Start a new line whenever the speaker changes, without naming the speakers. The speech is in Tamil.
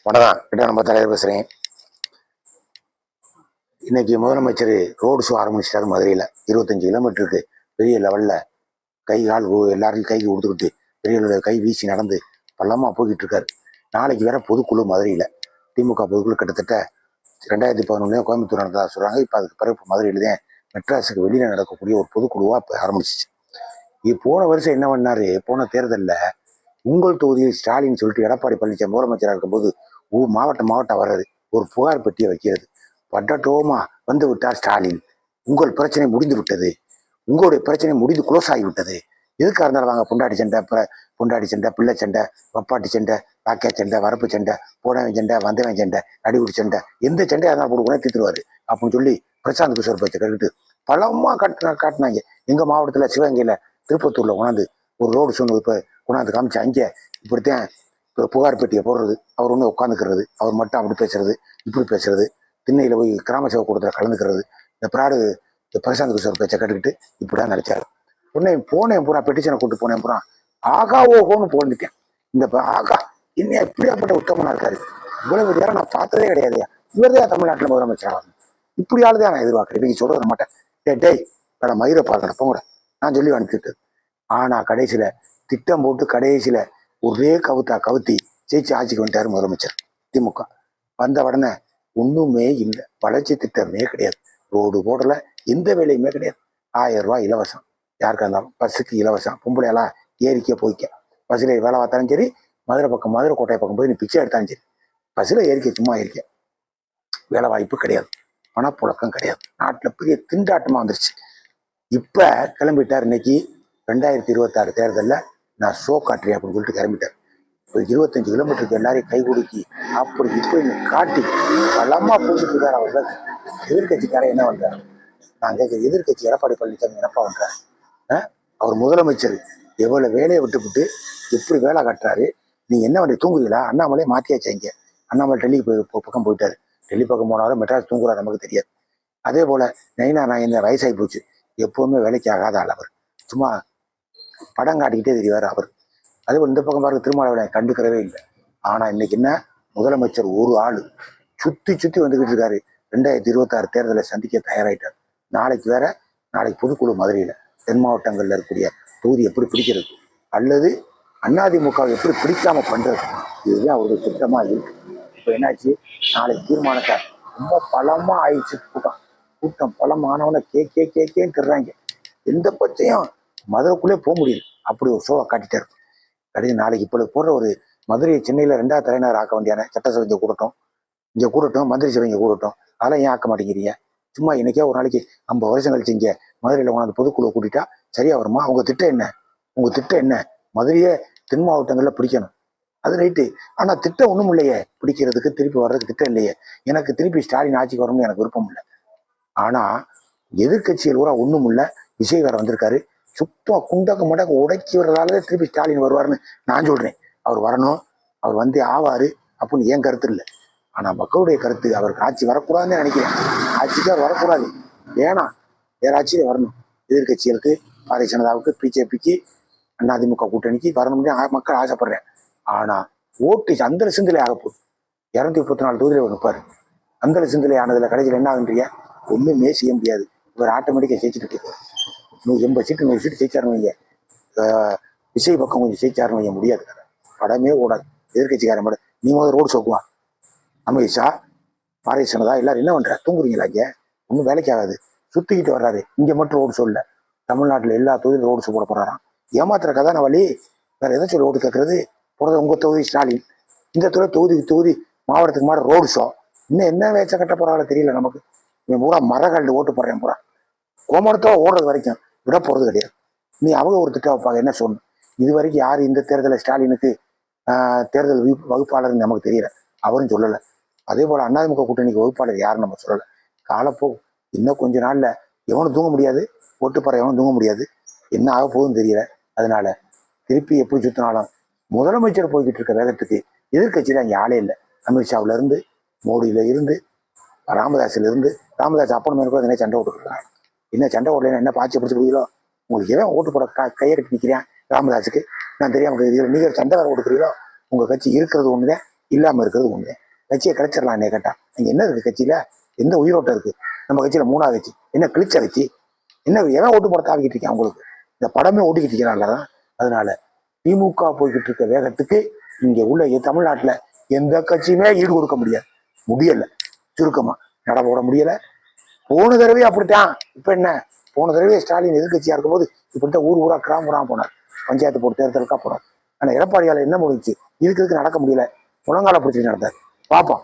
வணக்கம். கிட்ட நம்ம தலைவர் பேசுகிறேன். இன்னைக்கு முதலமைச்சர் ரோடு ஷோ ஆரம்பிச்சிட்டாரு மதுரையில். 25 கிலோமீட்டருக்கு பெரிய லெவலில் கை கால் எல்லாருக்கும் கைக்கு கொடுத்துக்கிட்டு பெரிய கை வீசி நடந்து பள்ளமாக போய்கிட்டு இருக்காரு. நாளைக்கு வேற பொதுக்குழு மதுரையில். திமுக பொதுக்குழு கிட்டத்தட்ட 2011 கோயம்புத்தூர் நடந்ததா சொல்கிறாங்க. இப்போ அதுக்கு பிறகு மதுரையில் தான் மெட்ராஸுக்கு வெளியில் நடக்கக்கூடிய ஒரு பொதுக்குழுவாக இப்போ ஆரம்பிச்சிச்சு. இது போன வருஷம் என்ன பண்ணாரு, போன தேர்தலில் உங்கள் தொகுதியில் ஸ்டாலின் சொல்லிட்டு எடப்பாடி பழனிசாமி முதலமைச்சராக இருக்கும்போது மாவட்டம் வர்றது, ஒரு புகார் பெட்டியை வைக்கிறது. பட்டட்டோமா வந்து விட்டார் ஸ்டாலின், உங்கள் பிரச்சனை முடிந்து விட்டது, உங்களுடைய பிரச்சனை முடிந்து குளோஸ் ஆகிவிட்டது. எதுக்காக இருந்தாலும் வாங்க, பொண்டாடி சண்டை, பிள்ளை சண்டை, வப்பாட்டி சண்டை, வாக்கியா சண்டை, வரப்பு சண்டை, போனவன் சண்டை, வந்தவன் சண்டை, அடிவுடி சண்டை, எந்த சண்டையாக இருந்தாலும் போட்டு தீர்த்துருவாரு அப்படின்னு சொல்லி பிரசாந்த் கிஷோர் பேச்சை கேட்டுட்டு பலமா காட்டினாங்க. எங்க மாவட்டத்தில் சிவகங்கையில் திருப்பத்தூர்ல கொண்டாந்து ஒரு ரோடு சொன்ன இப்போ கொண்டாந்து காமிச்சு, அங்கே இப்படித்தான் புகார் பெட்டியை போடுறது, அவர் ஒன்று உட்காந்துக்கிறது, அவர் மட்டும் அப்படி பேசுறது இப்படி பேசுறது, திண்ணையில் போய் கிராம சேவை கூட்டத்தில் கலந்துக்கிறது, இந்த பிரசாந்த் கிஷோர் பேச்சை கட்டுக்கிட்டு இப்படிதான் நினைச்சாரு. போனேன் பூரா பெட்டிஷனை கூப்பிட்டு போனேன் பூரா ஆகா ஓஹோன்னு போந்துட்டேன். இந்த ஆகா இன்னும் எப்படியாப்பட்ட உத்தமனா இருக்காரு, இவ்வளவு நேரம் நான் பார்த்ததே கிடையாது, இவர்தான் தமிழ்நாட்டில் முதலமைச்சர் ஆகணும், இப்படி ஆளுதான் நான் எதிர்பார்க்கிறேன். நீங்க சொல்றது மாட்டேன், டேய் வேற மயிரை பார்க்கற போங்கட நான் சொல்லி அனுப்பிச்சுட்டு. ஆனா கடைசியில திட்டம் போட்டு கடைசியில ஒரே கவுத்தி ஜெயிச்சு ஆட்சிக்கு வந்துட்டாரு முதலமைச்சர். திமுக வந்த உடனே ஒண்ணுமே இல்லை, வளர்ச்சி திட்டமே கிடையாது, ரோடு போடல, எந்த வேலையுமே கிடையாது. 1000 ரூபாய் இலவசம், யாருக்கா இருந்தாலும் பஸ்ஸுக்கு இலவசம், பொம்பளையெல்லாம் ஏறிக்க போய்க்க, பஸ்ஸில் வேலை பார்த்தாலும் சரி, மதுரை கோட்டை பக்கம் போய் நீ பிச்சை எடுத்தாலும் சரி, பஸ்ஸில் ஏறிக்க, சும்மா ஏறிக்க, வேலை வாய்ப்பு கிடையாது, பணப்புழக்கம் கிடையாது, நாட்டில் பெரிய திண்டாட்டமா வந்துருச்சு. இப்ப கிளம்பிட்டார். இன்னைக்கு 2026 தேர்தலில் நான் ஷோ காட்டுறேன் அப்படின்னு சொல்லிட்டு கிளம்பிட்டார். இப்போ 25 கிலோமீட்டருக்கு எல்லாரையும் கை கொடுக்கி அப்படி இப்படின்னு காட்டி பலமா பூசிட்டு இருக்காரு. அவர் எதிர்கட்சிக்காரன் என்ன பண்றாரு, நான் கேட்க, எதிர்கட்சி எடப்பாடி பழனிசாமி என்னப்பா பண்றாரு? அவர் முதலமைச்சர் எவ்வளவு வேலையை விட்டுவிட்டு எப்படி வேலை காட்டுறாரு. நீங்க என்ன பண்ணி தூங்குறீங்களா? அண்ணாமலை மாத்தியாச்சு. இங்க அண்ணாமலை டெல்லி பக்கம் போயிட்டாரு. டெல்லி பக்கம் போனாலும் மெட்ராஸ் தூங்குறாரு நமக்கு தெரியாது. அதே போல நைனா நான் இந்த வயசாகி போச்சு, எப்பவுமே வேலைக்கு ஆகாத ஆள் அவர், சும்மா படம் காட்டிக்கிட்டே தெரிவார் அவர். அது இந்த பக்கம் பாருங்க, திருமாவளவனை கண்டுக்கிறவே இல்லை. ஆனா இன்னைக்கு என்ன, முதலமைச்சர் ஒரு ஆளு சுத்தி வந்துகிட்டு இருக்காரு. 2026 தேர்தலை சந்திக்க தயாராயிட்டார். நாளைக்கு பொதுக்குழு மதுரையில தென் மாவட்டங்கள்ல இருக்கக்கூடிய தொகுதி எப்படி பிடிக்கிறது, அல்லது அதிமுக எப்படி பிடிக்காம பண்றது, இதுதான் அவருடைய திட்டமா இருக்கு. இப்ப என்னாச்சு, நாளைக்கு தீர்மானத்தை ரொம்ப பலமா ஆயிடுச்சு. கூட்டம் பலமானவன கேன்னு தர்றாங்க. எந்த பச்சையும் மதுரைக்குள்ளே போக முடியல, அப்படி ஒரு ஷோவை காட்டிட்டே இருக்கும். கடைசி நாளைக்கு இப்போ போடுற ஒரு மதுரையை சென்னையில 2வது தலைநகர் ஆக்க வேண்டியான சட்டசபை இங்க கூடட்டும், மந்திரி சபை இங்க கூடட்டும், அதெல்லாம் ஏன் ஆக்க மாட்டேங்கிறீங்க? சும்மா இன்னைக்கே ஒரு நாளைக்கு 50 வருஷம் கழிச்சு இங்க மதுரையில கொண்டாந்து பொதுக்குழு கூட்டிட்டா சரியா வருமா? உங்க திட்டம் என்ன? மதுரையே தென் மாவட்டங்கள்ல பிடிக்கணும், அது ரைட்டு. ஆனா திட்டம் ஒண்ணும் இல்லையே, பிடிக்கிறதுக்கு திருப்பி வர்றதுக்கு திட்டம் இல்லையே. எனக்கு திருப்பி ஸ்டாலின் ஆட்சிக்கு வரணும்னு எனக்கு விருப்பம் இல்லை. ஆனா எதிர்கட்சிகள் கூட ஒண்ணும் இல்லை. விஜய் வேற வந்திருக்காரு, சுத்தம் குண்டக்க உடைக்கி வர்றதால திருப்பி ஸ்டாலின் வருவாருன்னு நான் சொல்றேன். அவர் வரணும், அவர் வந்தே ஆவாரு அப்படின்னு என் கருத்து இல்லை. ஆனா மக்களுடைய கருத்து, அவருக்கு ஆட்சி வரக்கூடாதுன்னு நினைக்கிறேன். ஆட்சிக்கு அவர் வரக்கூடாது, வேணாம், வேற ஆட்சியில வரணும். எதிர்கட்சிகளுக்கு, பாரதிய ஜனதாவுக்கு, பிஜேபிக்கு, அதிமுக கூட்டணிக்கு வரணும்னு மக்கள் ஆசைப்படுறேன். ஆனா ஓட்டு அந்த சிந்தலை ஆக போகுது. 234 தொகுதியில நிற்பாரு. அந்த சிந்தலை ஆனதுல கடைசியில் என்ன ஆகுன்றீங்க? ஒண்ணுமே செய்ய முடியாது. இவர் ஆட்டோமேட்டிக்கா ஜெயிச்சுட்டு இருக்காரு. 180 சீட்டு 100 சீட்டு ஜெயிச்சாருன்னு வைங்க, விஜய் பக்கம் கொஞ்சம் ஜெயிச்சாருன்னு வைங்க, முடியாது, படமே ஓடாது. எதிர்கட்சிக்காரன் படம் நீ முதல் ரோடு ஷோக்குவான். அமித்ஷா, பாரதிய ஜனதா எல்லாரும் என்ன பண்ற, தூங்குறீங்களா? இங்க ஒன்றும் வேலைக்கு ஆகாது, சுத்திக்கிட்டு வர்றாரு. இங்க மட்டும் ரோடு ஷோ இல்லை, தமிழ்நாட்டில் எல்லா தொகுதியும் ரோடு ஷோ போட போறாராம். ஏமாத்துற கதான வழி, வேற எதை சொல்லி ஓட்டு கேட்கறது? போறது உங்க தொகுதி ஸ்டாலின், இந்த தொகுதி மாவட்டத்துக்கு மாற ரோடு ஷோ. இன்னும் என்ன வேச்ச கட்ட போறாங்களோ தெரியல நமக்கு. இவன் பூரா மரகண்டு ஓட்டு போடுறேன், பூரா கோமணத்தோ ஓடுறது வரைக்கும் விட போறது கிடையாது. நீ அவங்க ஒரு திட்டம் வைப்பாங்க, என்ன சொல்லணும்? இது வரைக்கும் யாரு இந்த தேர்தலில் ஸ்டாலினுக்கு தேர்தல் வகுப்பாளர்னு நமக்கு தெரியல, அவரும் சொல்லலை. அதே போல அதிமுக கூட்டணிக்கு வகுப்பாளர் யாருன்னு நம்ம சொல்லலை. காலப்போ இன்னும் கொஞ்ச நாள்ல எவனும் தூங்க முடியாது, ஓட்டு போற எவனும் தூங்க முடியாது, என்ன ஆக போகுதுன்னு தெரியல. அதனால திருப்பி எப்படி சுத்தினாலும் முதலமைச்சர் போய்கிட்டு இருக்க வேகத்துக்கு எதிர்கட்சியில அங்கே ஆளே இல்லை. அமித்ஷாவில இருந்து, மோடியில இருந்து, ராமதாஸ் அப்பன் மேல கூட என்ன சண்டை ஓட்டுருக்காங்க. என்ன சண்டை ஓடலைன்னா என்ன பாய்ச்சி பிடிச்சி போயிலோ, உங்களுக்கு எவன் ஓட்டு போட கையை கட்டி நிற்கிறேன் ராமதாஸுக்கு நான் தெரியாம, நீங்க சண்டை வேற ஓட்டுக்கிறீங்களோ? உங்க கட்சி இருக்கிறது ஒண்ணுதான், இல்லாம இருக்கிறது ஒண்ணு. கட்சியை கிடைச்சிடலாம் என்னை கேட்டா. அங்க என்ன இருக்கு கட்சியில? எந்த உயிரோட்டம் இருக்கு? நம்ம கட்சியில 3வது கட்சி என்ன கிழிச்ச கட்சி? என்ன எவன் ஓட்டு போட தாவிக்கிட்டு இருக்கேன் உங்களுக்கு? இந்த படமே ஓட்டிக்கிட்டு இருக்கிறான்லதான். அதனால திமுக போய்கிட்டு இருக்க வேகத்துக்கு இங்க உள்ள தமிழ்நாட்டுல எந்த கட்சியுமே ஈடு கொடுக்க முடியல. சுருக்கமா நட போட முடியல. போன தடவை அப்படித்தான். இப்ப என்ன, போன தடவை ஸ்டாலின் எதிர்கட்சியா இருக்கும் போது இப்படித்தான் ஊர் ஊரா கிராம போனார், பஞ்சாயத்து போட்டு தேர்தலுக்கா போனார். ஆனா எடப்பாடியால என்ன முடிச்சு, இதுக்கு நடக்க முடியல, முழங்கால பிடிச்சி நடந்தார். பார்ப்போம்.